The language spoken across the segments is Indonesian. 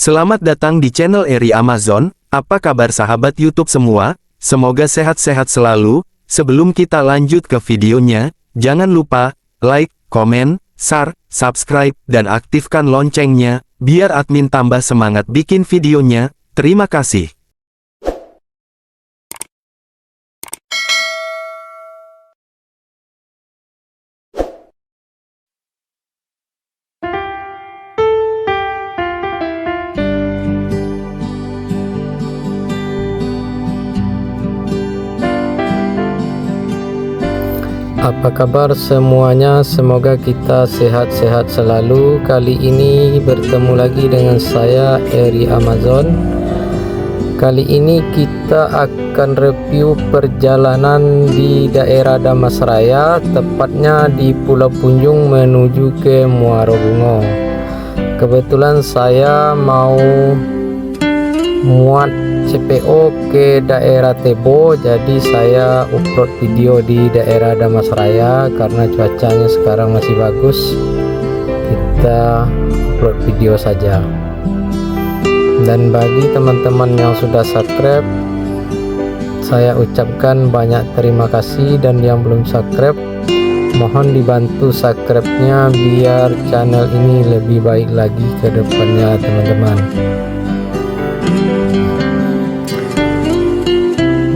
Selamat datang di channel Eri Amazon. Apa kabar sahabat YouTube semua? Semoga sehat-sehat selalu. Sebelum kita lanjut ke videonya, jangan lupa like, komen, share, subscribe, dan aktifkan loncengnya, biar admin tambah semangat bikin videonya. Terima kasih. Apa kabar semuanya? Semoga kita sehat-sehat selalu. Kali ini bertemu lagi dengan saya, Eri Amazon. Kali ini kita akan review perjalanan di daerah Damasraya, tepatnya di Pulau Punjung menuju ke Muaro Bungo. Kebetulan saya mau muat CPO ke daerah Tebo, jadi saya upload video di daerah Damasraya karena cuacanya sekarang masih bagus. Kita upload video saja. Dan bagi teman-teman yang sudah subscribe, saya ucapkan banyak terima kasih, dan yang belum subscribe mohon dibantu subscribe-nya biar channel ini lebih baik lagi ke depannya, teman-teman.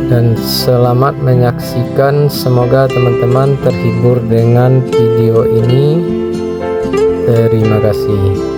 Dan selamat menyaksikan, semoga teman-teman terhibur dengan video ini. Terima kasih.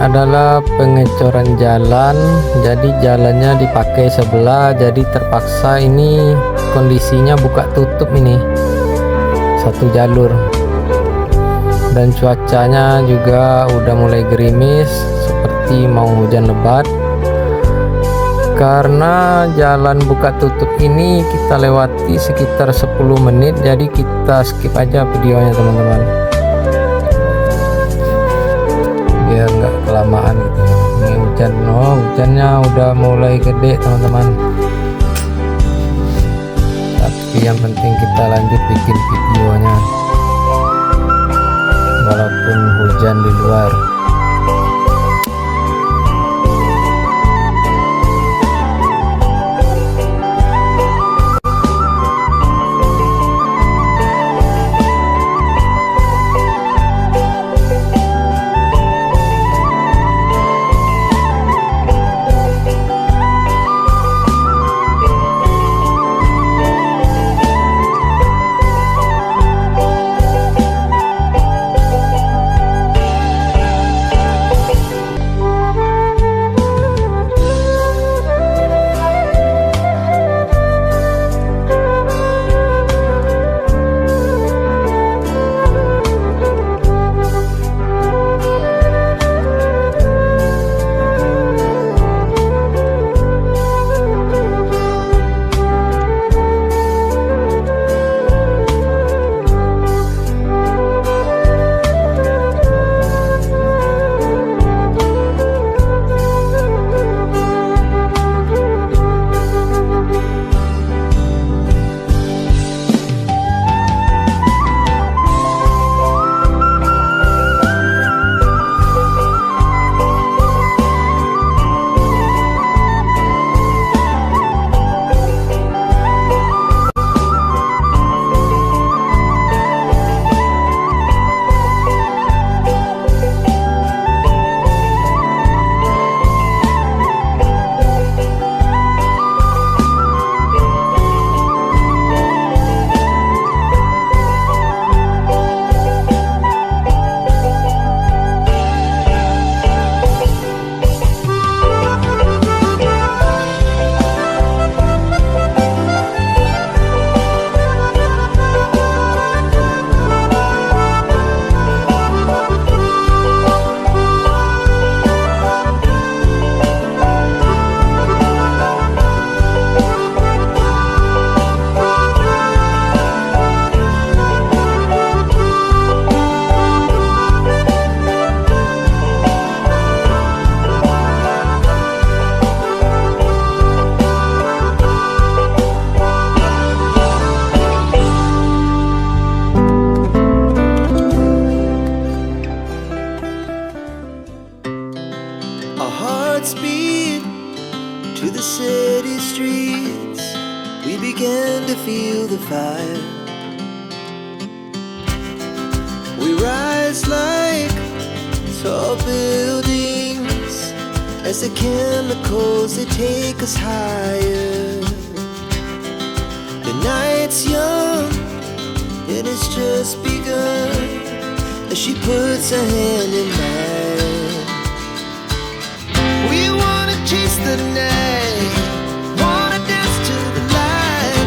adalah pengecoran jalan. Jadi jalannya dipakai sebelah, jadi terpaksa ini kondisinya buka tutup ini satu jalur. Dan cuacanya juga udah mulai gerimis seperti mau hujan lebat. Karena jalan buka tutup ini kita lewati sekitar 10 menit, jadi kita skip aja videonya teman-teman, biar nggak kelamaan gitu. Ini hujan, hujannya udah mulai gede teman-teman, tapi yang penting kita lanjut bikin videonya walaupun hujan di luar. To the city streets, we began to feel the fire. We rise like tall buildings as the chemicals, they take us higher. The night's young and it's just begun as she puts her hand in mine. We wanna chase the night, wanna dance to the light,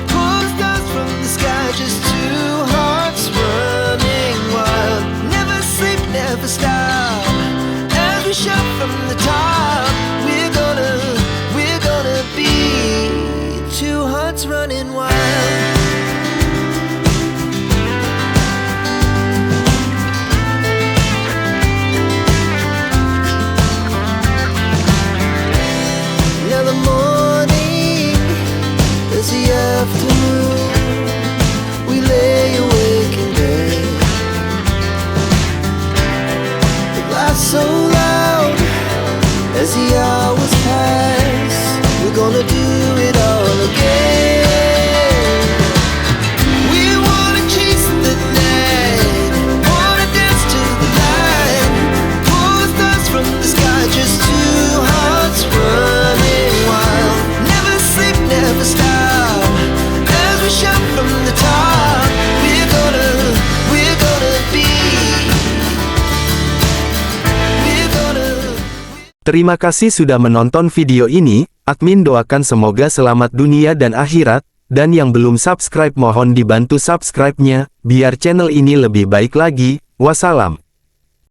pull the stars from the sky, just two hearts running wild. Never sleep, never stop, as we shout from the top. We're gonna be two hearts running wild. Terima kasih sudah menonton video ini, admin doakan semoga selamat dunia dan akhirat, dan yang belum subscribe mohon dibantu subscribe-nya, biar channel ini lebih baik lagi. Wassalam.